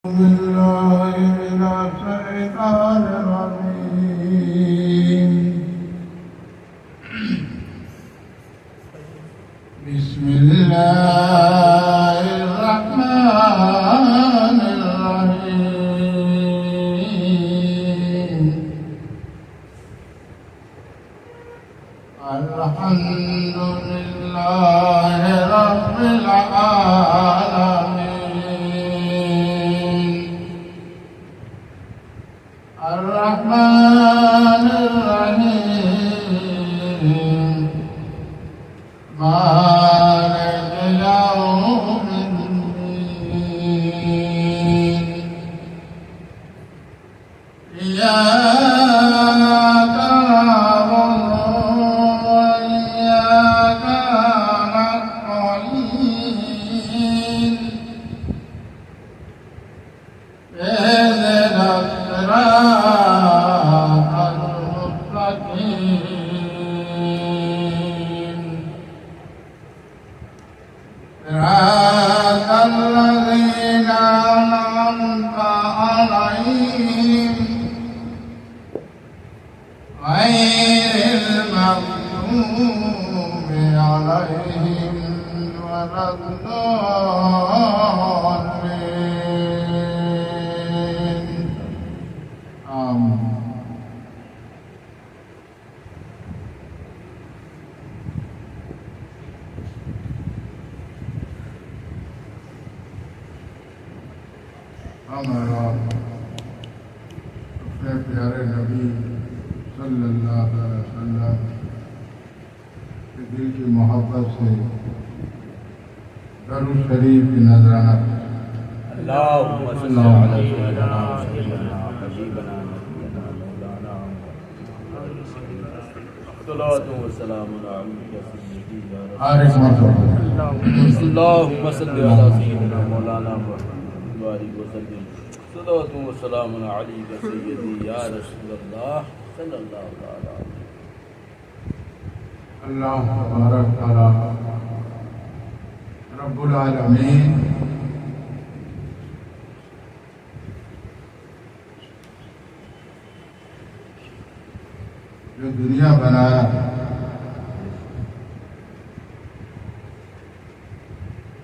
بالله من الشيطان الرجيم. بسم الله الرحمن الرحيم. الحمد لله رب العالمين. الرحمن الرحيم. مالك يوم الدين. إياك نعبد وإياك نستعين. اهدنا الصراط المستقيم. صراط الذين أنعمت عليهم غير المغضوب عليهم ولا الضالين. آمين. ہمارا اپنے پیارے نبی صلی اللہ علیہ وسلم کے دل کی محبت سے درود شریف کی نذرانہ اللهم صل على سيدنا سيدنا حبيبنا نبينا مولانا صلوات وسلام عليك سيدي يا رسول الله. اللهم صل على سيدنا مولانا وبارك وسلم. صلوات وسلام عليك سيدي يا رسول الله صلى الله تعالى عليه. اللہ تبارک تعالی رب العالمین جو دنیا بنایا،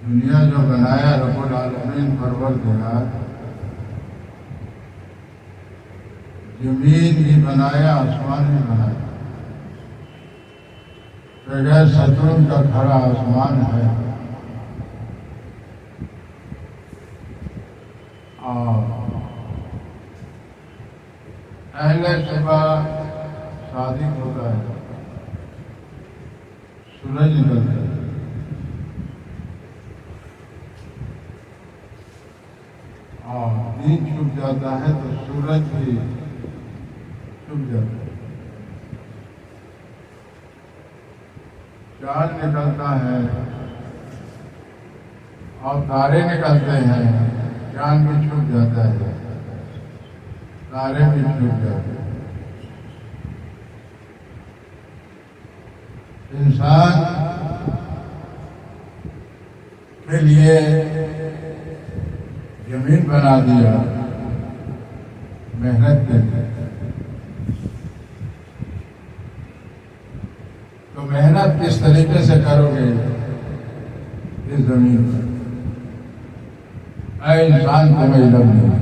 دنیا جو بنایا رب العالمین پروردگار، زمین بھی بنایا، آسمان بھی بنایا. بغیر ستون کا کھڑا آسمان ہے اور اہل صبح صادق ہوتا ہے، سورج نکلتا ہے، اور دن چھپ جاتا ہے تو سورج بھی چھپ جاتا ہے. چاند نکلتا ہے اور تارے نکلتے ہیں، چاند بھی چھپ جاتا ہے، تارے بھی چھپ جاتے ہیں. انسان کے لیے زمین بنا دیا محنت کے لیے، تو محنت کس طریقے سے کرو گے اس زمین پر؟ اے انسان تمہیں علم نہیں،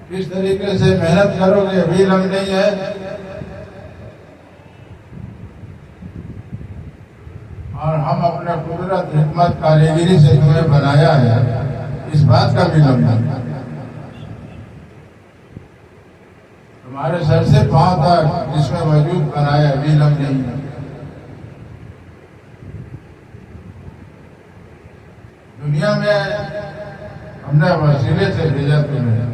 کس طریقے سے محنت کرو گے ابھی علم نہیں ہے. اور ہم اپنے قدرت حکمت کاریگری سے تمہیں بنایا ہے، اس بات کا بھی علم نہیں. تمہارے سر سے پاؤں تک جس میں وجود بنایا ابھی علم نہیں ہے. دنیا میں ہم نے وسیلے سے بھیجا تمہیں،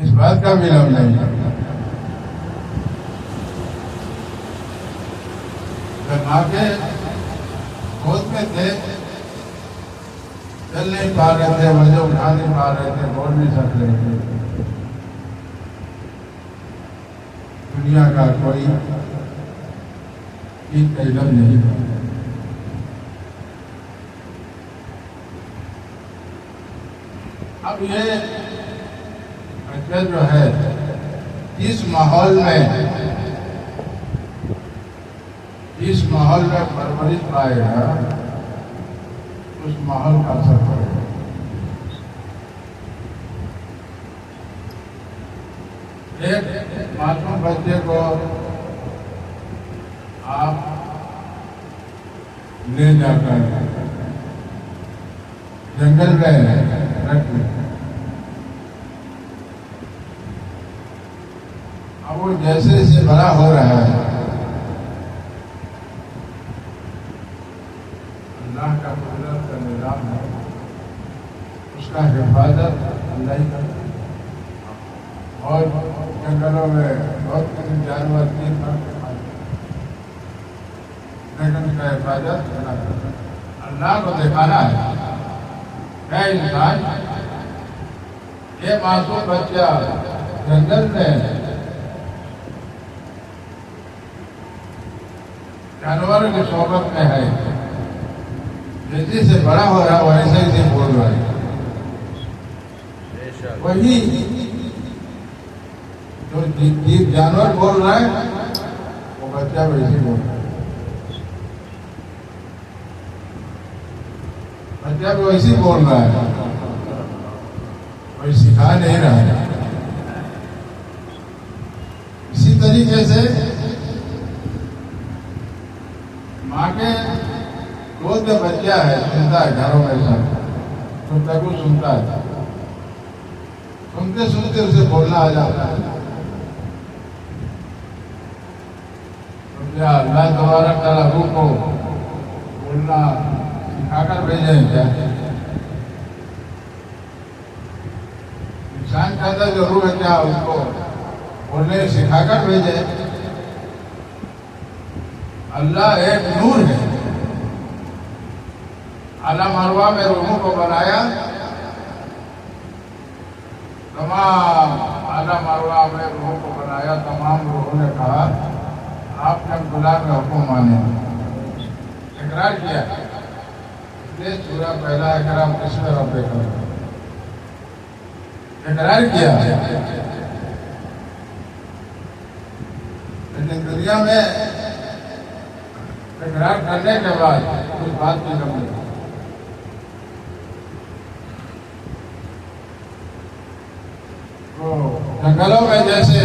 اس بات کا بھی علم نہیں ہے. جب آگے گود میں تھے، چل نہیں پا رہے تھے، وزن اٹھا نہیں پا رہے تھے، بول نہیں سک رہے تھے. دنیا کا کوئی علم نہیں. اب یہ بچہ جو ہے جس ماحول میں پرورش پائے گا اس ماحول کا اثر پڑے گا. ایک معصوم بچے کو آپ لے جا کر جنگل میں رکھ دیں. اب وہ جیسے جیسے بڑا ہو رہا ہے اللہ کا قدرت کا نظام ہے، اس کا حفاظت اللہ ہی کرتا ہے. اور جنگلوں میں بہت سے جانور تین لیکن اس کا حفاظت اللہ کو دکھانا ہے انسان. یہ معصوم بچہ جنگل میں جانوروں کی صحبت میں ہے، جیسے سے بڑا ہو رہا ہے ویسے ہی سے بول رہا ہے. وہی جو جانور بول رہا ہے وہ بچہ ویسے بول رہا ہے. بچہ بھی ویسے بول رہا ہے، کوئی سکھا نہیں رہا ہے. اسی طریقے سے ماں کے گود میں بچہ ہے، سنتا ہے گھروں میں سب گفتگو سنتا ہے، سنتے سنتے اسے بولنا آ جاتا ہے. کیا اللہ تبارک تعالیٰ روح کو بولنا سکھا کر بھیجیں کیا؟ انسان کے اندر جو روح ہے کیا اس کو بولنے سکھا کر بھیجے؟ اللہ ایک نور ہے. اعلیٰ مروہ میں روحوں کو بنایا، تمام اعلیٰ مروہ میں روحوں کو بنایا. تمام روحوں نے کہا آپ نے غلام کا حکم مانے، اقرار کیا. یہ سورہ پہلا اقرار کس میں رب کرو، اقرار کیا. لیکن دنیا میں اقرار کرنے کے بعد اس بات کی کمی ہے. تو جنگلوں میں جیسے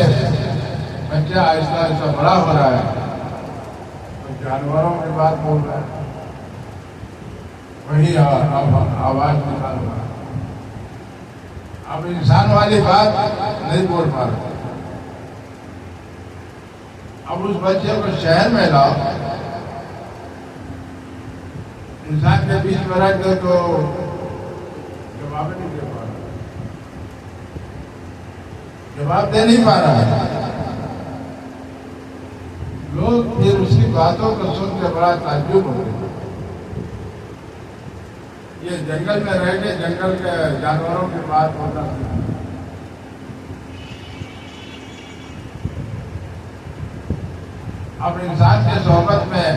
بچہ آہستہ آہستہ بڑا ہو رہا ہے تو جانوروں کی بات بول رہا ہے، وہی آواز نکال رہا ہے. اب انسان والی بات نہیں بول پا رہا. اب اس بچے کو شہر میں لاؤ، انسان کے بیچ میں رکھ دو تو جواب نہیں دے پا رہا، جواب دے نہیں پا رہا ہے. لوگ پھر اس کی باتوں کو سن کے بڑا تعجب ہوتے ہیں. یہ جنگل میں رہ کے جنگل کے جانوروں کی بات ہوتا ہے. اب انسان کی صحبت میں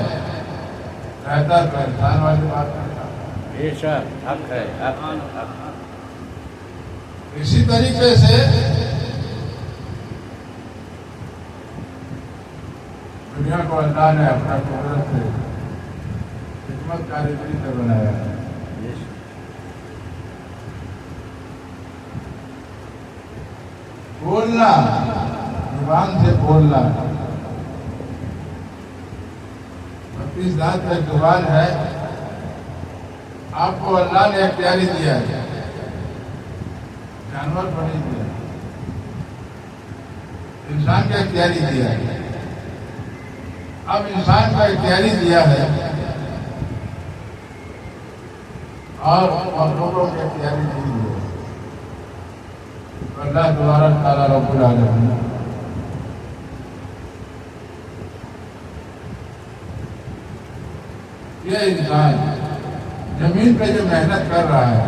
رہتا تو انسان والی بات کرتا. حق ہے. اسی طریقے سے دنیا کو اللہ نے اپنا قدرت سے حکمت کاری سے بنایا ہے. بولنا، زبان سے بولنا، 32 دانت ایک زبان ہے. آپ کو اللہ نے اختیاری دیا ہے، جانور کو نہیں دیا، انسان کا اختیاری دیا ہے. اب انسان کا اختیاری دیا ہے اور مخلوقوں کے اختیاری نہیں دیا. اللہ تبارک تعالیٰ رب العالمین یہ انسان زمین پہ جو محنت کر رہا ہے،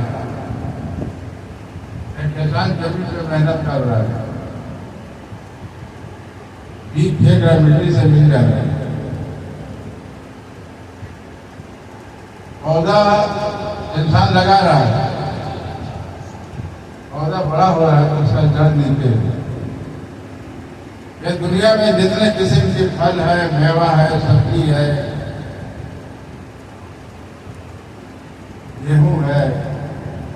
ایک کسان زمین پہ محنت کر رہا ہے، بیج پھینک رہا ہے، مٹی سے مل جا رہا ہے. پودا انسان لگا رہا ہے، پودا بڑا ہو رہا ہے تو اس کا جڑ نیچے ہے۔ یہ دنیا میں جتنے قسم کے پھل ہے، میوہ ہے، سبزی ہے، گیہوں ہے،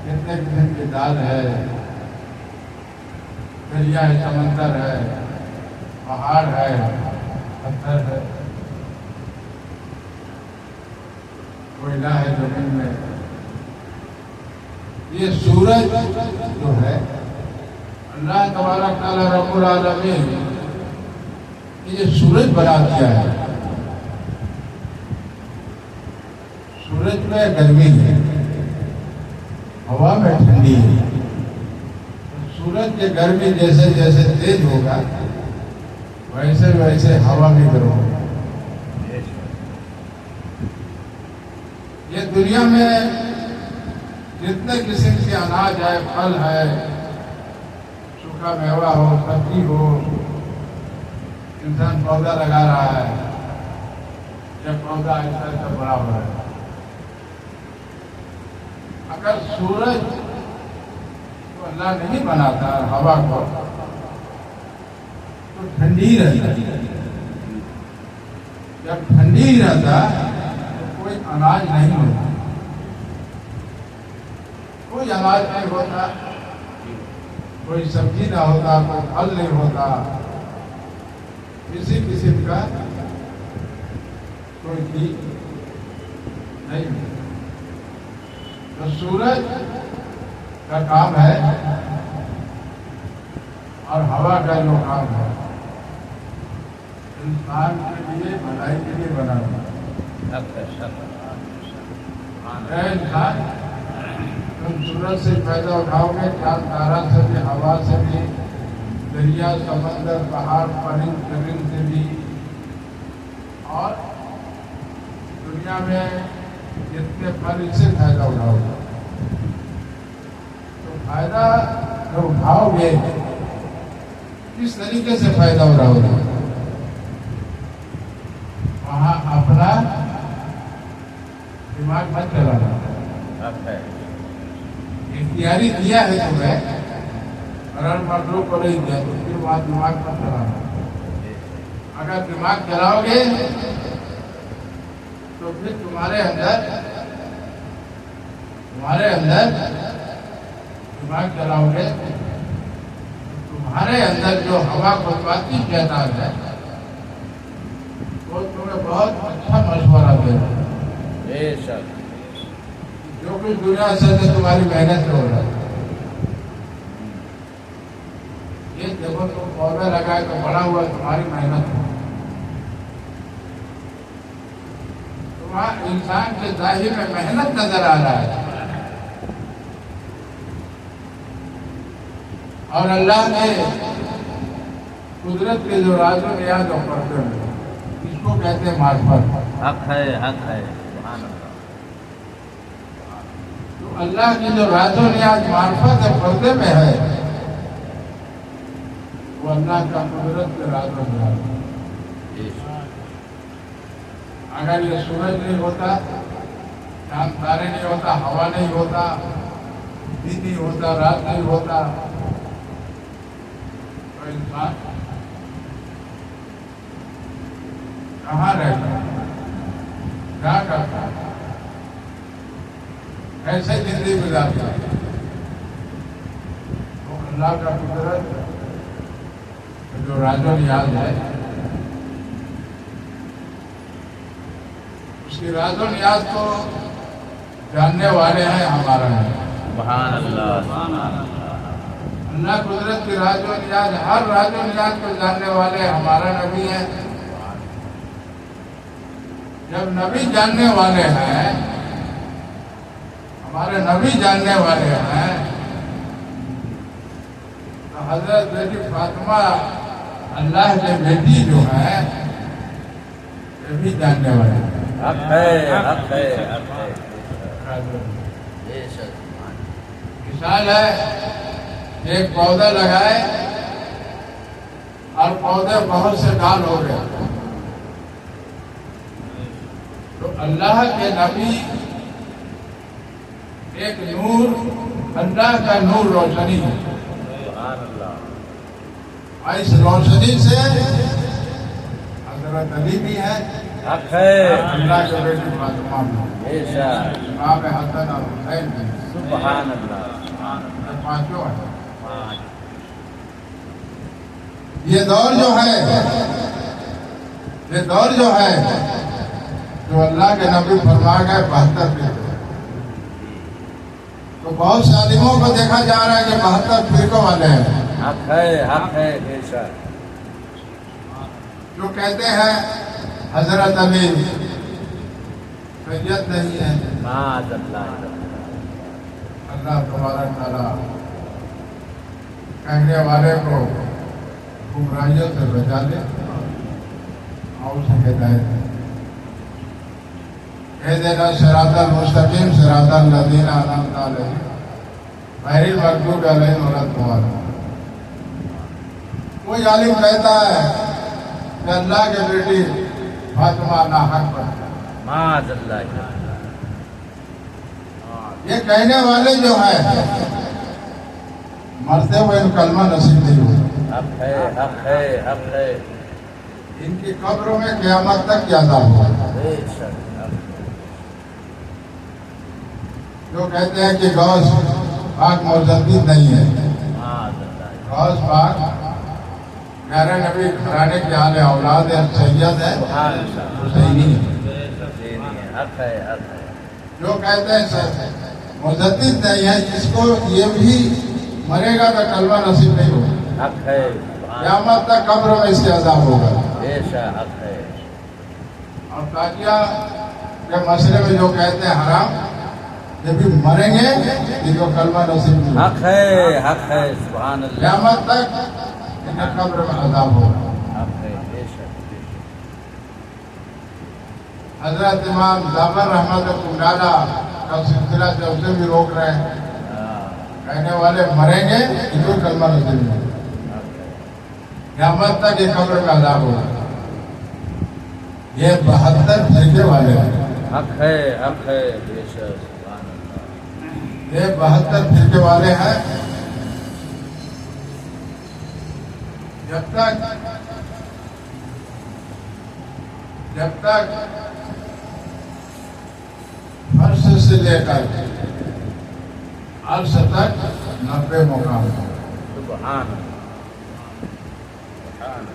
کتنے قسم کی دال ہے، دریا ہے، سمندر ہے، پہاڑ ہے، پتھر ہے، کوئلہ ہے زمین میں، یہ سورج جو ہے اللہ تبارک تعالیٰ رب العالمین یہ سورج بنا دیا ہے۔ سورج میں گرمی ہے، ہوا میں ٹھنڈی ہے۔ سورج کی گرمی جیسے جیسے تیز ہوگا ویسے ویسے ہوا بھی گرم ہوگا۔ یہ دنیا میں جتنے قسم کے اناج ہے، پھل ہے، سوکھا میوہ ہو، سبزی ہو، انسان پودا لگا رہا ہے، یہ پودا ایسا ایسا بڑا ہو رہا ہے۔ اگر سورج کو اللہ نہیں بناتا ہوا کو تو ٹھنڈی رہتا، جب ٹھنڈی رہتا تو کوئی اناج نہیں ہوتا، کوئی اناج نہیں ہوتا، کوئی سبزی نہ ہوتا، کوئی پھل نہیں ہوتا، کسی قسم کا کوئی چیز نہیں ہوتا۔ تو سورج کا کام ہے اور ہوا کا جو کام ہے انسان کے لیے بھلائی کے لیے بنا ہوا ہے۔ انسان تم سورج سے فائدہ اٹھاؤ گے، چاند تارا سے بھی، ہوا سے بھی، دریا، سمندر، پہاڑ، پرند زمین سے بھی، اور دنیا میں جتنے پھل اس سے فائدہ اٹھاؤ گے۔ تو فائدہ جو اٹھاؤ گے کس طریقے سے فائدہ اٹھاؤ گے؟ وہاں اپنا دماغ مت چلانا، اختیاری دیا ہے تمہیں اور مخلوق کو نہیں دیا، تو پھر وہاں دماغ مت چلانا۔ اگر دماغ چلاؤ گے تو پھر تمہارے اندر دماغ چلاؤ گے، تمہارے اندر جو ہوا خطواتی شیطان ہے وہ تمہیں بہت اچھا مشورہ دے گا۔ بے شک جو کچھ دنیا سے تمہاری محنت ہو رہا ہے، یہ دیکھو تم پودا لگائے تو بڑا ہوا تمہاری محنت ہے۔ وہاں انسان کے ظاہر میں محنت نظر آ رہا ہے، اور اللہ نے قدرت کے جو راز و نیاز اور پردے ہیں اس کو کہتے ہیں معرفت۔ حق ہے، حق ہے، سبحان اللہ۔ تو اللہ کی جو راز و نیاز معرفت اور پردے میں ہے وہ اللہ کا قدرت کے راز و نیاز ہے۔ اگر یہ سورج نہیں ہوتا، چاند تارے نہیں ہوتا، ہوا نہیں ہوتا، دن نہیں ہوتا، رات نہیں ہوتا، تو انسان کہاں رہتا، کیا کرتا، کیسے زندگی گزارتا؟ تو اللہ کا قدرت جو راز و نیاز ہے اس کی راز و نیاز کو جاننے والے ہیں ہمارا ہے۔ سبحان اللہ۔ اللہ قدرت کی راز و نیاز، ہر راز و نیاز کو جاننے والے ہمارا نبی ہے۔ جب نبی جاننے والے ہیں، ہمارے نبی جاننے والے ہیں، تو حضرت بیٹی فاطمہ اللہ کے بیٹی جو ہے یہ بھی جاننے والے ہیں۔ حق ہے، حق ہے، حق ہے۔ مثال ہے، ایک پودا لگائے اور پودے بہت سے ڈال ہو گئے، تو اللہ کے نبی ایک نور اللہ کا نور روشنی ہے، سبحان اللہ، اور اس روشنی سے حضرت علی بھی ہے، حق ہے، اللہ کے بیٹی فاطمہ بھی ہے، بے شک، امام حسن اور حسین بھی ہے، سبحان اللہ، یہ پانچوں ہیں۔ ہاں، یہ دور جو ہے، یہ دور جو ہے جو اللہ کے نبی فرما گئے 72 فرقے، تو بہت سے عالموں کو دیکھا جا رہا ہے کہ 72 فرقوں والے ہیں، حق ہے، بے شک، جو کہتے ہیں حضرت علی سید نہیں ہے۔ معاذ اللہ، اللہ تبارک تعالیٰ کہنے والے کو گمراہیوں سے بچا لے اور اسے ہدایت دے۔ اہدنا الصراط المستقیم صراط الذین انعمت علیہم غیر المغضوب علیہم ولا الضالین۔ کوئی عالم کہتا ہے کہ اللہ کے بیٹی فاطمہ ناحق پر، معاذ اللہ، یہ کہنے والے جو ہیں مرتے ہوئے ان کلمہ نصیب نہیں ہوئے، حق ہے، ان کی قبروں میں قیامت تک کیا عذاب ہوگا۔ بے شک، جو کہتے ہیں کہ غوث پاک مجدد نہیں ہے، معاذ اللہ، غوث پاک میرے نبی گھرانے کے اعلی اولاد ہے، سید ہے، سبحان اللہ، حسینی ہے۔ حق ہے، جو کہتے ہیں مجدد نہیں ہے، جس کو یہ بھی مرے گا تو کلمہ نصیب نہیں ہوگا، حق ہے، قیامت تک قبروں میں اس کے عذاب ہوگا۔ بے شک، حق ہے، اور تاجیہ کے مسئلے میں جو کہتے ہیں حرام، جب بھی مریں گے ان کو کلمہ نصیب نہیں ہوگا، حق ہے، سبحان اللہ، قیامت تک ان کے قبر میں عذاب ہوگا۔ حق ہے، بے شک، حضرت امام جعفر رحمۃ اللہ کا سلسلہ سے اسے بھی روک رہے ہیں، کہنے والے مریں گے ان کو کلمہ نصیب نہیں ہوگا، قیامت تک یہ قبر میں عذاب ہوگا۔ یہ 72 فرقے والے ہیں، حق ہے، بے شک، سبحان اللہ، یہ 72 فرقے والے ہیں۔ جب تک فرش سے لے کر عرش تک 90 مقام سبحان اللہ،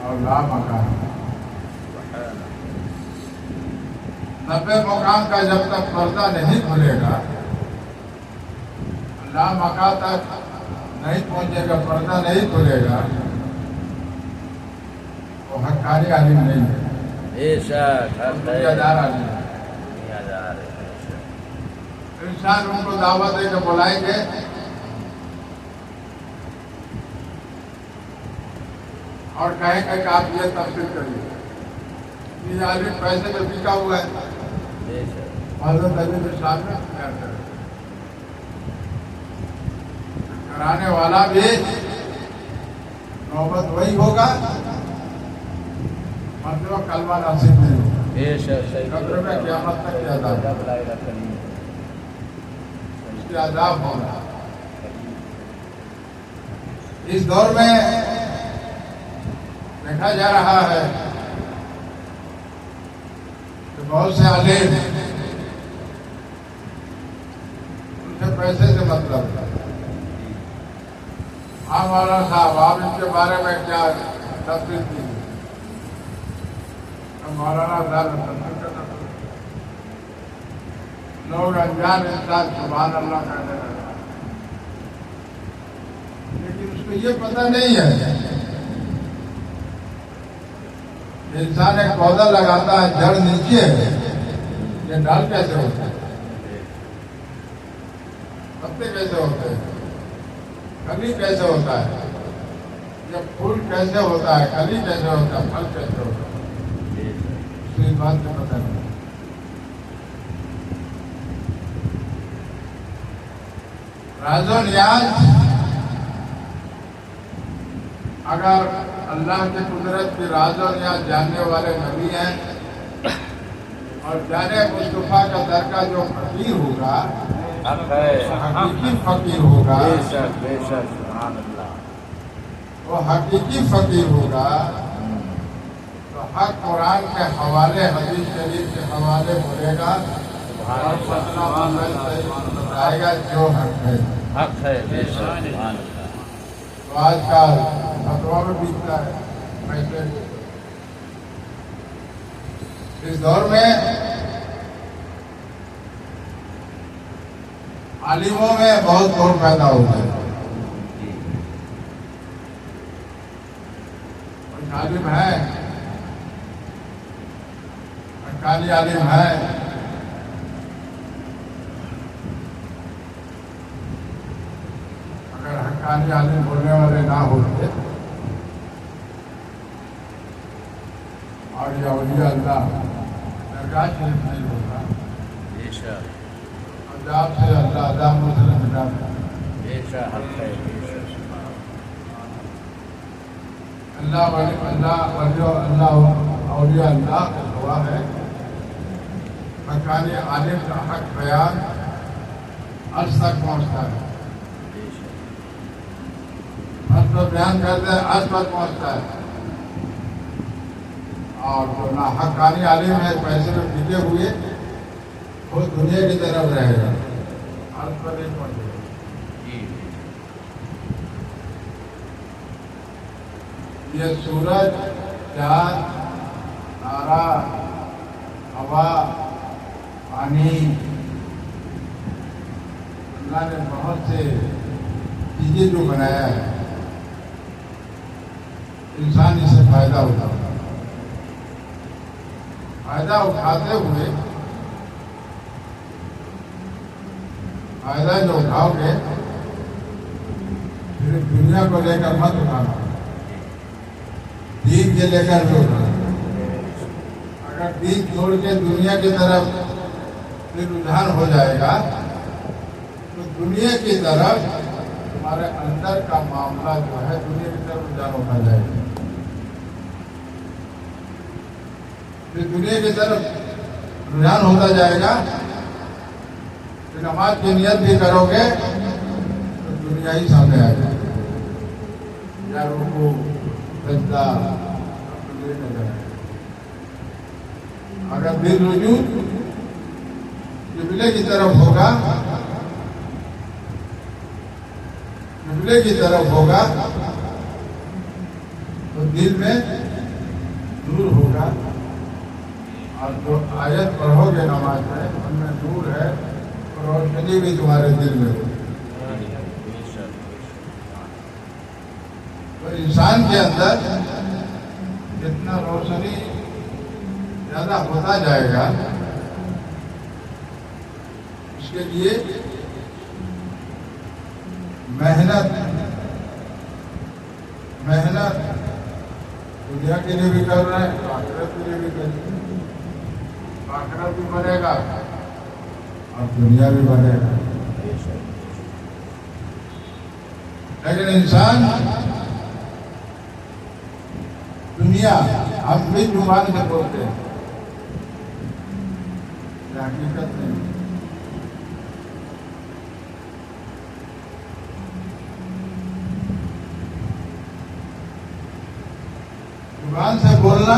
اور لا مقام، سبحان اللہ، 90 مقام کا جب تک پردہ نہیں کھلے گا، لا مقام تک نہیں پہنچے گا، پردہ نہیں کھلے گا، وہ حقانی عالم نہیں ہے، بے شک، حق ہے، دنیا دار عالم ہے۔ دنیا دار ہے، بے شک، انسان ان کو دعوت دے کے بلائیں گے، اور کہیں گے کہ آپ یہ تفسیر کریے، یہ عالم پیسے میں بکا ہوا ہے، بے شک، حضرت علی بن صاحب نے خیال کرے کرانے والا بھی نوبت وہی ہوگا، مطلب کلمہ نصیب نہیں ہوگا، بے شک، صحیح، قبر میں قیامت تک کے عذاب، لا الہ الا اللہ، اس کے عذاب ہوگا۔ اس دور میں دیکھا جا رہا ہے کہ بہت سے عالم ان سے پیسے سے مطلب ہے۔ ہاں مولانا صاحب، آپ ان کے بارے میں کیا تفصیل کی؟ مولانا صاحب تفصیل کرنا، لوگ انجان انسان سبحان اللہ کہنے لگا، لیکن اس کو یہ پتہ نہیں ہے انسان ایک پودا لگاتا ہے، جڑ نیچے ہے، یہ ڈال کیسے ہوتا ہے، پتے کیسے ہوتے ہیں، کلی کیسے ہوتا ہے، یہ پھول کیسے ہوتا ہے، کلی کیسے ہوتا ہے، پھل کیسے ہوتا ہے، اس بات کو پتہ نہیں۔ راز و نیاز اگر اللہ کی قدرت کی راز و نیاز جاننے والے نبی ہیں، اور جانے مصطفیٰ کا در کا جو فقیر ہوگا حق ہے حقیقی فقیر ہوگا، بے شک بے شک سبحان اللہ وہ حقیقی فقیر ہوگا تو حق قرآن کے حوالے، حدیث شریف کے حوالے بولے گا اور بتائے گا جو حق ہے۔ حق ہے بے شک سبحان اللہ تو آج کل فتوا میں بیچتا ہے پیسے۔ اس دور میں عالموں میں بہت دور پیدا ہوتا ہے۔ کچھ عالم ہے، حقانی عالم ہے، اگر حقانی عالم بولنے والے نہ ہوتے اور یہ اولیاء اللہ درگاہ شریف نہیں ہوتا، بے شک عذاب سے اللہ عذاب مسلم مٹا دے۔ بے شک حق ہے بے شک اللہ ولی اللہ اولیاء اللہ کا گواہ ہے، حقانی عالم کا حق بیان عرش تک پہنچتا ہے، بے شک عرش پر بیان کرتے ہیں، عرش پر پہنچتا ہے، اور جو حقانی عالم ہے پیسے میں بکے ہوئے وہ دنیا کی طرف رہے گا، عرش پر نہیں پہنچے گا۔ جی یہ سورج، چاند، تارا، ہوا، پانی، اللہ نے بہت سے چیزیں جو بنایا ہے، انسان اس سے فائدہ اٹھاتا ہے۔ فائدہ اٹھاتے ہوئے فائدہ جو اٹھاؤ گے پھر دنیا کو لے کر مت اٹھانا، دین کے لے کر جو اٹھانا۔ اگر دین چھوڑ کے دنیا کی طرف پھر رجحان ہو جائے گا تو دنیا کی طرف تمہارے اندر کا معاملہ جو ہے دنیا کی طرف رجحان ہوتا جائے گا، پھر دنیا کی طرف رجحان ہوتا جائے گا، پھر نماز کی نیت بھی کرو گے تو دنیا ہی سامنے آ جائے گا، یا رکوع سجدہ نظر آئے گا۔ اگر دل رجوع قبلے کی طرف ہوگا، قبلے کی طرف ہوگا تو دل میں نور ہوگا، اور جو آیت پڑھو گے نماز میں ان میں نور ہے، روشنی بھی تمہارے دل میں ہوگی۔ تو انسان کے اندر جتنا روشنی زیادہ ہوتا جائے گا، اس کے لیے محنت دنیا کے لیے بھی کر رہے ہیں، آخرت کے لیے بھی کر رہے ہیں، آخرت بھی بنے گا اور دنیا بھی بنے گا۔ لیکن انسان دنیا ہم بھی زبان سے بولتے ہیں، یہ حقیقت نہیں۔ زبان سے بولنا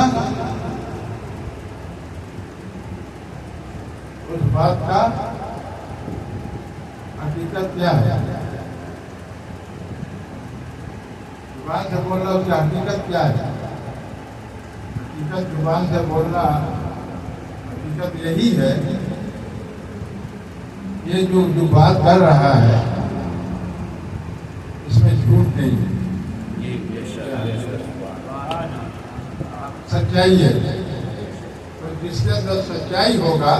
اس بات کا حقیقت کیا ہے، زبان سے بولنا اس کی حقیقت کیا ہے؟ حقیقت زبان سے بولنا حقیقت یہی ہے، یہ جو بات کر رہا ہے اس میں جھوٹ نہیں ہے، سچائی ہے۔ تو جس کے اندر سچائی ہوگا،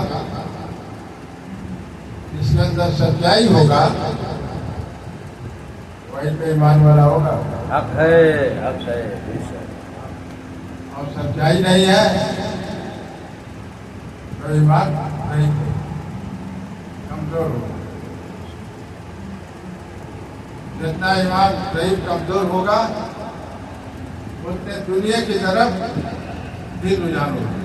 وہی پہ ایمان والا ہوگا۔ حق ہے بے شک۔ اور سچائی نہیں ہے تو ایمان نہیں، کمزور ہوگا۔ جتنا ایمان ضعیف کمزور ہوگا اتنے دنیا کی طرف دل رجحان ہوگا،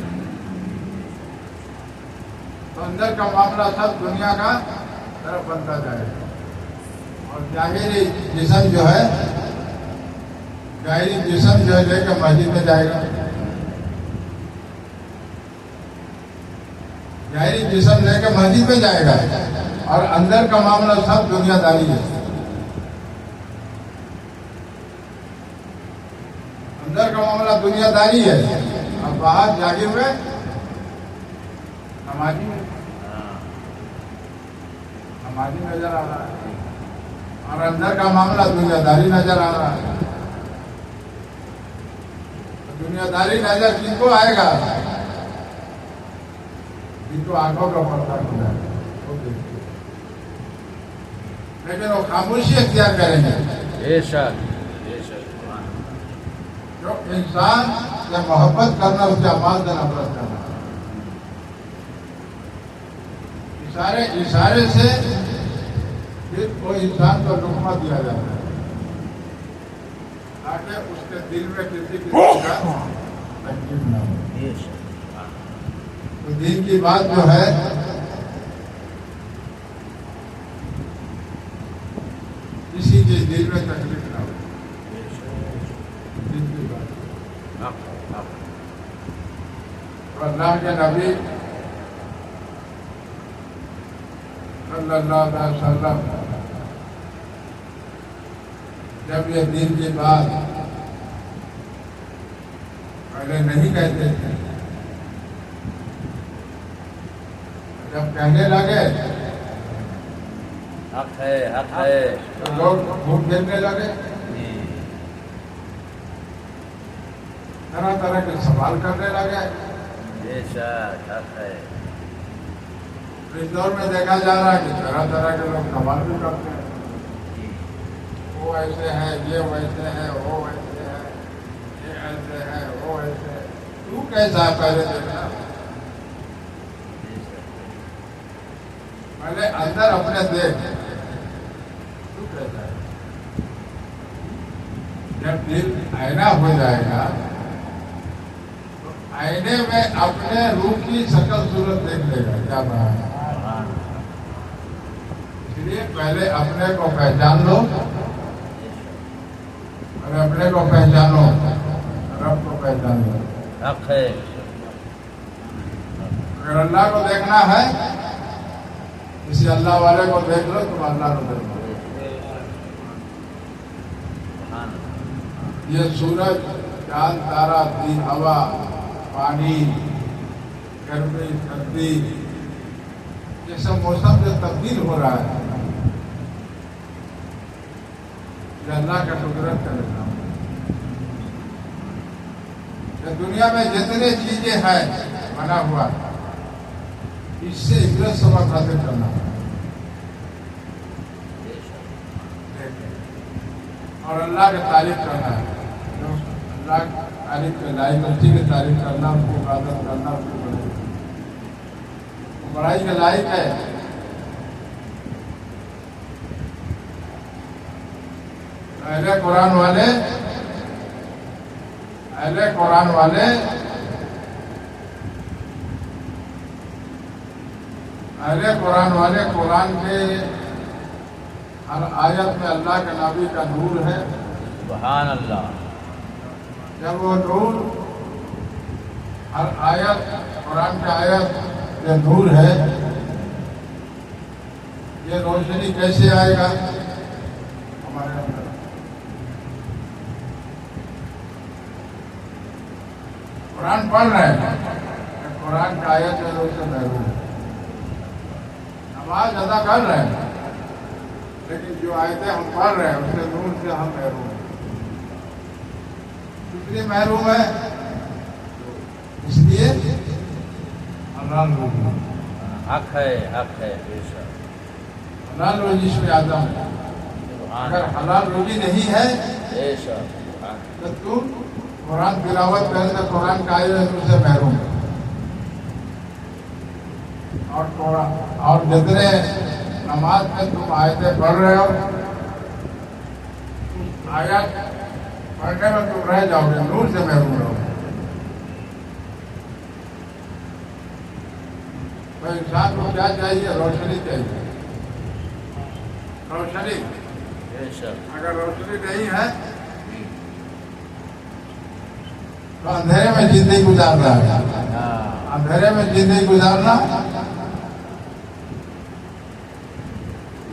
تو اندر کا معاملہ سب دنیا کا طرف بنتا جائے گا. اور ظاہری جسم جو ہے لے کے مسجد میں جائے گا. ظاہری جسم لے کے مسجد میں جائے گا اور اندر کا معاملہ سب دنیا داری ہے. اندر کا معاملہ دنیا داری ہے اور باہر جاگے ہوئے نمازی نظر آ رہا ہے اور اندر کا معاملہ دنیا داری نظر آ رہا ہے. دنیا داری نظر کن کو آئے گا؟ جن کو آنکھوں کا پردہ کھلا ہے. لیکن وہ خاموشی اختیار کریں گے. جو انسان سے محبت کرنا اس کے اعمال سے نفرت کرنا. اشارے سے پھر کوئی انسان کو لقمہ دیا جاتا ہے تاکہ اس کے دل میں کسی کا تکلیف نہ ہو. تو دین کی بات جو ہے کسی کے دل میں تکلیف نہ ہو. دین کی بات اور اللہ کے نبی صلی اللہ علیہ وسلم جب یہ دین کی بات پہلے نہیں کہتے تھے, جب کہنے لگے حق ہے تو لوگ گھوم پھرنے لگے, طرح طرح کے سوال کرنے لگے. حق ہے. اس دور میں دیکھا جا رہا ہے کہ طرح طرح کے لوگ سوال بھی کرتے ہیں. وہ ایسے ہیں, یہ ویسے ہیں, وہ ویسے ہے, یہ ایسے ہے, وہ ایسے ہے. تو کیسا ہے پہلے دیکھنا, پہلے اندر اپنے دیکھ تو کیسا ہے. جب دل آئینہ ہو جائے گا تو آئینے میں اپنے روح کی شکل صورت دیکھ لے گا کیا بنا ہے. اس لیے پہلے اپنے کو پہچان لو, اور اپنے کو پہچانو رب کو پہچان لو. حق ہے. اگر اللہ کو دیکھنا ہے کسی اللہ والے کو دیکھ لو, تم اللہ کو دیکھ لو. یہ سورج, چاند, تارا, دن, ہوا, پانی, گرمی, سردی, یہ سب موسم جو تبدیل ہو رہا ہے یہ اللہ کا قدرت کا نظام ہے. دنیا میں جتنے چیزیں ہیں بنا ہوا اس سے عبرت سبق حاصل کرنا اور اللہ کی تعریف کرنا ہے. اللہ کی تعریف کے لائق, اسی کی تعریف کرنا, اس کی عبادت کرنا, اس کی بڑائی کے لائق ہے. اہل قرآن والے قرآن کے ہر آیت میں اللہ کے نبی کا نور ہے. سبحان اللہ. جب وہ نور ہر آیت قرآن کا آیت یہ نور ہے, یہ روشنی کیسے آئے گا ہمارے اندر. قرآن پڑھ رہے ہیں, قرآن کا آیت ہے اس سے محروم ہے. نماز ادا کر رہے ہیں لیکن جو آیتیں ہم پڑھ رہے ہیں اس سے نور سے ہم محروم ہیں. اس لیے محروم ہے, اس لیے حلال روزی. حق ہے. بے شک حلال روزی سے آدم ہے. اگر حلال روزی نہیں ہے بے شک تو تم قرآن تلاوت کرنے سے قرآن کا آیت تم سے محروم ہے. اور جتنے نماز میں تم آیتیں پڑھ رہے ہو آیت پڑھنے میں تم رہ جاؤ گے, نور سے محروم رہو گے. تو انسان کو کیا چاہیے؟ روشنی چاہیے. روشنی بے شک اگر روشنی نہیں ہے تو اندھیرے میں زندگی گزار رہا ہے. اندھیرے میں زندگی گزارنا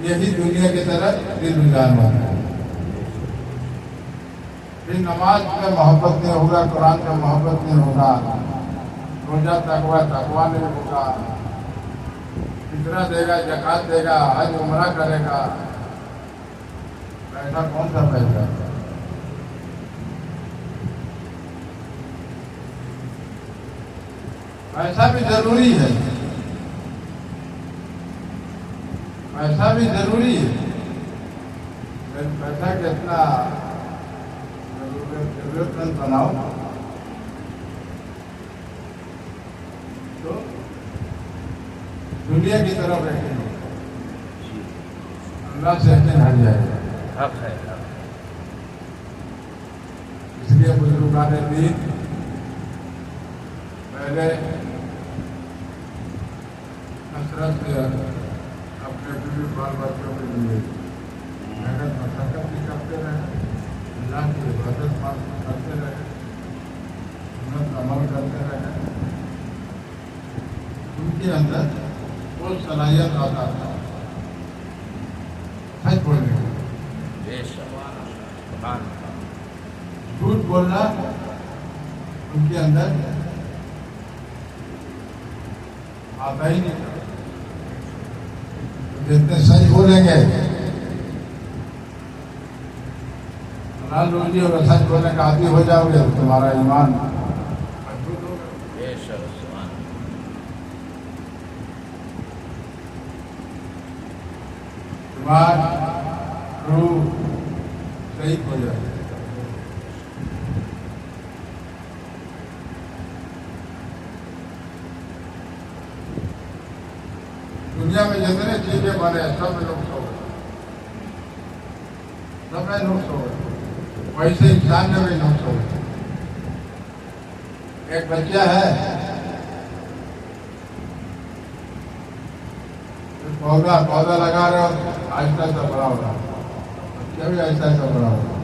یہی دنیا کی طرف دل گزارنا ہے. پھر نماز میں محبت نہیں ہوگا، قرآن میں محبت نہیں ہوگا، روزہ تقویٰ نہیں ہوگا، فطرہ دے گا، زکات دے گا، حج عمرہ کرے گا، ایسا کون سا پیسہ ہے؟ پیسہ بھی ضروری ہے، پیسہ بھی ضروری ہے، لیکن پیسہ کتنا ضرورت مند بناؤ تو دنیا کی طرف رکھیں گے، اللہ سے ہٹ جائے گا. حق ہے. اس لیے بزرگان دین پہلے کثرت سے اپنے بیوی بال بچوں کے لیے محنت مشقت بھی کرتے رہے، اللہ کی عبادت کرتے رہے، سنت عمل کرتے رہے. ان کے اندر وہ صلاحیت آتا تھا سچ بولنے کی. بے شک جھوٹ بولنا ان کے اندر آتا ہی نہیں. جتنے سچ بولیں گے حلال روزی اور سچ بولنے کا عادی ہو جاؤ گے، تمہارا ایمان مضبوط ہوگا. بے شک سبحان دماغ روح صحیح ہو جائے. دنیا میں جتنے چیزیں بنے سب میں نقص ہو گئے، سب میں نقص ہو گئے، ویسے انسان میں بھی نقص ہو گئے. ایک بچہ ہے پودا لگا رہے ہو، آہستہ سا بڑا ہو رہا، بچہ بھی آہستہ سا بڑا ہو رہا.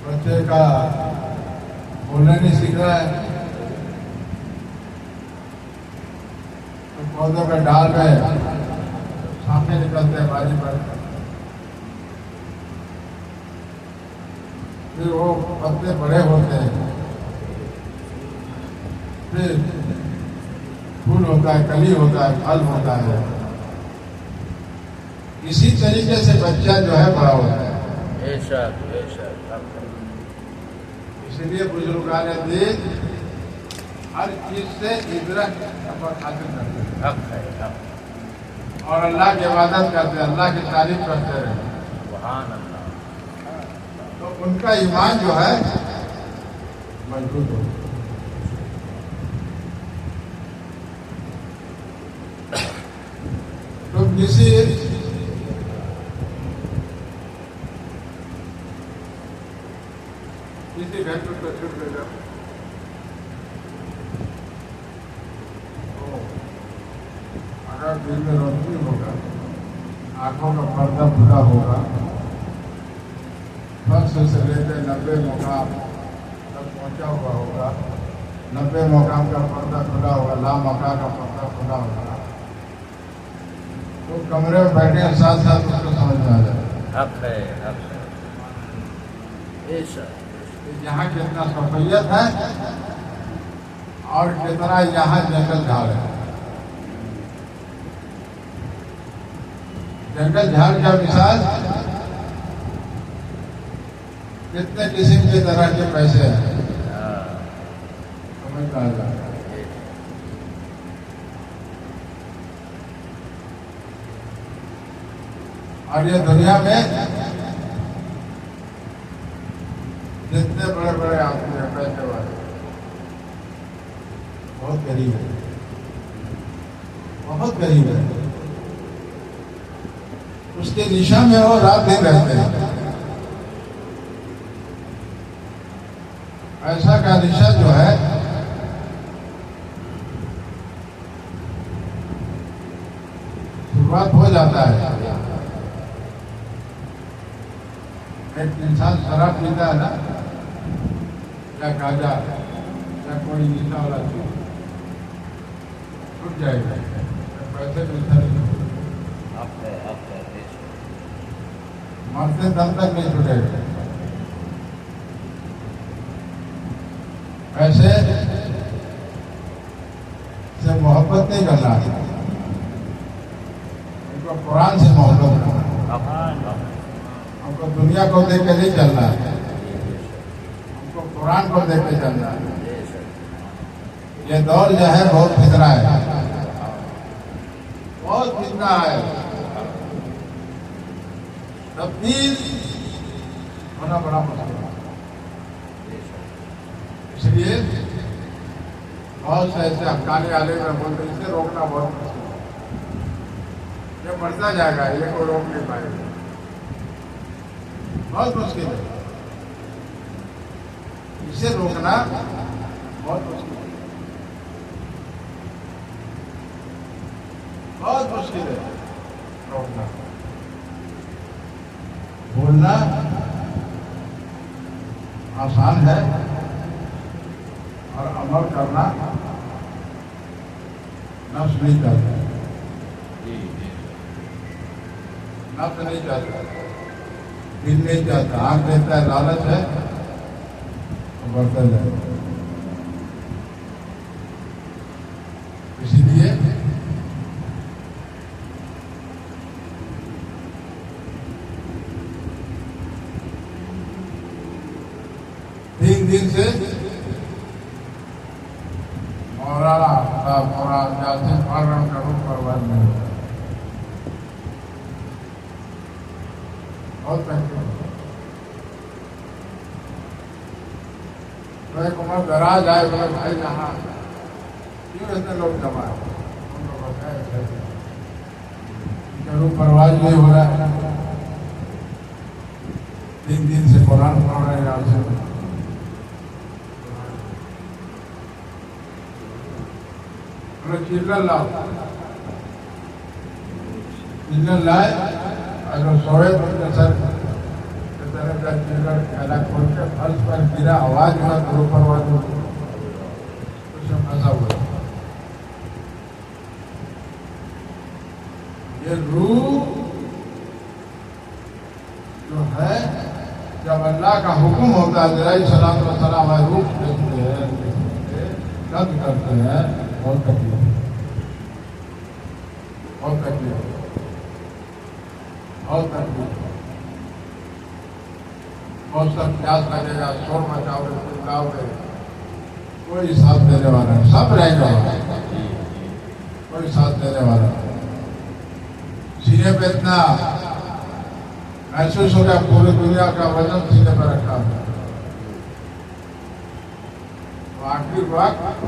بچے کا بولنا نہیں سیکھ رہا ہے تو پودوں کے ڈال میں سانپے نکلتے ہیں باری پر، پھر وہ پتے بڑے ہوتے ہیں، پھر پھول ہوتا ہے، کلی ہوتا ہے، پھل ہوتا ہے. اسی طریقے سے بچہ جو ہے بڑا ہوتا ہے. بے شک بے شک. اس لیے بزرگان دین ہر چیز سے عبرت حاصل کرتے ہیں حق ہے حق. اور اللہ کی عبادت کرتے ہیں، اللہ کی تعریف کرتے رہے، سبحان اللہ. تو ان کا ایمان جو ہے مضبوط ہو. تو کسی گھر پر تشریف لے جاؤ، اگر دل میں روشنی ہوگا، آنکھوں کا پردہ کھلا ہوگا، فرش سے لے کے 90 مقام تک پہنچا ہوا ہوگا، 90 مقام کا پردہ کھلا ہوگا، لامکان کا پردہ کھلا ہوگا، تو کمرے میں بیٹھے ساتھ ساتھ اس کو سمجھ میں آ جائے. حق ہے حق ہے. بے شک. یہاں کتنا صفیت ہے اور کتنا یہاں جنگل جھاڑ ہے. جنگل جھاڑ کا مثال کتنے قسم کی طرح کے پیسے ہیں سمجھ میں آ جائے. اور یہ دنیا میں جتنے بڑے بڑے آدمی ہیں پیسے والے بہت غریب ہے، بہت غریب ہے. اس کے نشا میں وہ رات دن رہتے ہیں. ایسا کا نشا جو ہے وقت ہو جاتا ہے. ایک انسان شراب پیتا ہے نا یا گاجا یا کوئی نیشا والا چیز چھوٹ جائے گا, پیسے ملتا نہیں, مرتے دم تک نہیں چھوٹے گا. پیسے سے محبت نہیں کرنا, ان کو قرآن سے محبت کرنا. ہم کو دنیا کو دیکھ کے نہیں چلنا ہے, ہم کو قرآن کو دیکھ کے چلنا ہے. یہ دور جو ہے بہت فتنہ ہے, بہت فتنہ ہے. تبدیل ہونا بڑا مشکل ہے. اس لیے بہت سے ایسے حقانی عالم میں بولتے اسے روکنا بہت مشکل ہے. یہ مرتا جائے گا, یہ کو روک نہیں پائے گا, بہت مشکل ہے. اسے روکنا بہت مشکل ہے, بہت مشکل ہے روکنا. بولنا آسان ہے اور عمل کرنا نفس نہیں چاہتا, نفس نہیں چاہتا, دل نہیں چاہتا. آنکھ دیتا ہے لالچ ہے تو برتن ہے. اسی لیے تین دن سے مولانا صاحب قرآن یاسین پڑھ رہا ہوں, کروں پرواز نہیں ہوتا, بہت تکلیف. تو ایک عمر دراز آئے, بولے بھائی یہاں کیوں اتنے لوگ جمع ہے؟ ان کو بتایا کروں پرواز نہیں ہو رہا ہے, 3 دن سے قرآن پڑھ رہے ہیں یہاں سے. چلڈرن لاؤ, چلڈرن لائے, اگر سوئے بچے سر طرح کا چلڈرن الگ کھول کے فرش پر گرا, آواز ہوا کرو پرواز ہو, اس میں پھنسا ہوا. یہ روح جو ہے جب اللہ کا حکم ہوتا ہے, علیہ السلام ہے روح دیکھتے ہیں, رد کرتے ہیں, بہت تکلیف, بہت تکلیف, بہت تکلیف. بہت سب پیاس لگے گا, شور مچاؤ گے, چلاؤ گے, کوئی ساتھ دینے والا نہیں. سب رہ گا, کوئی ساتھ دینے والا نہیں. سینے پہ اتنا محسوس ہو گیا پوری دنیا کا وزن سینے پہ رکھا ہے. تو آخری وقت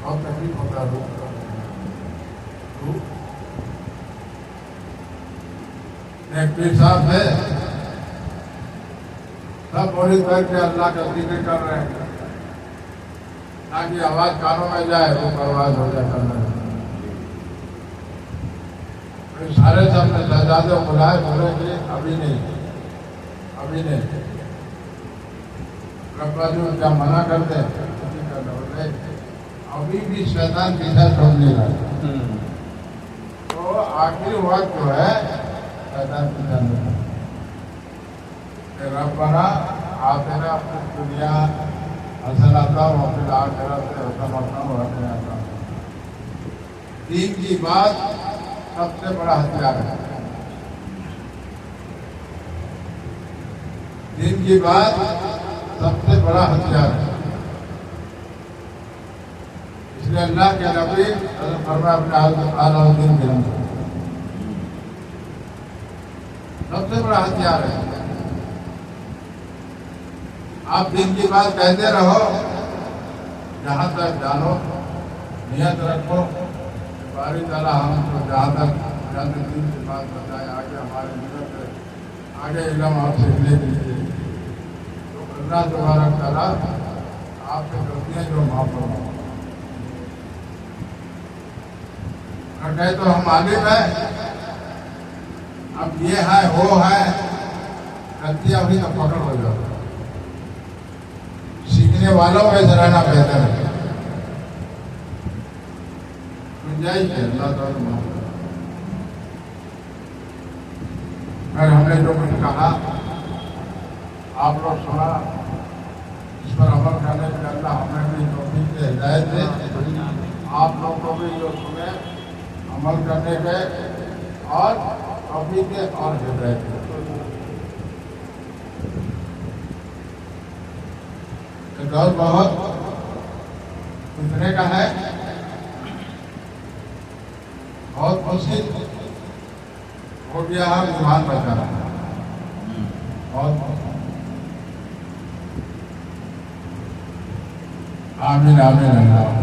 بہت تکلیف ہوتا ہے. ایک پیر صاحب ہے, سب بولی کر کے اللہ کا ذکر کر رہے ہیں تاکہ آواز کانوں میں جائے, وہ پرواز ہو جائے کرنا. سارے سب نے شہزادے بلائے, بولے کہ ابھی نہیں, ابھی نہیں. ربا جو کیا منع کرتے ابھی بھی شیطان پیچھا چھوڑ نہیں رہا. تو آخری وقت جو ہے شیطان پیچھا نہیں رہا. ربنا آتنا فی الدنیا حسنۃ وفی الآخرۃ حسنۃ وقنا عذاب النار. دین کی بات سب سے بڑا ہتھیار ہے. دین کی بات سب سے بڑا ہتھیار ہے. اس لیے اللہ کے نبی فرمایا اپنے اعلیٰ الدین گرم سب سے بڑا ہتھیار ہے. آپ دین کی بات کہتے رہو, جہاں تک جانو, نیت رکھو, باری تعالیٰ ہم کو جہاں تک دین کی بات بتائے, آگے ہمارے مدد ہے, آگے علم آپ سیکھنے کے لیے. تو اللہ تبارک تعالیٰ آپ سے غلطیاں جو معاف فرمائے. اور کہے تو ہم عالم ہیں، اب یہ ہے وہ ہے، غلطیاں ہوئی تو پکڑ ہو جاؤ. سیکھنے والوں میں ذرا بہتر ہے. گنجائش ہے اللہ تعالیٰ معاف کرے. اگر ہم نے جو کچھ کہا آپ لوگ سنا، اس پر عمل کرنے کے لیے اللہ ہمیں بھی توفیق سے ہدایت دے. آپ لوگ کو بھی جو سنے عمل کرنے کے اور توفیق دے اور ہدایت دے. دور بہت اتنے کا ہے، بہت مشکل ہو گیا ہے ایمان بچانا. بہت آمین آمین اللہ.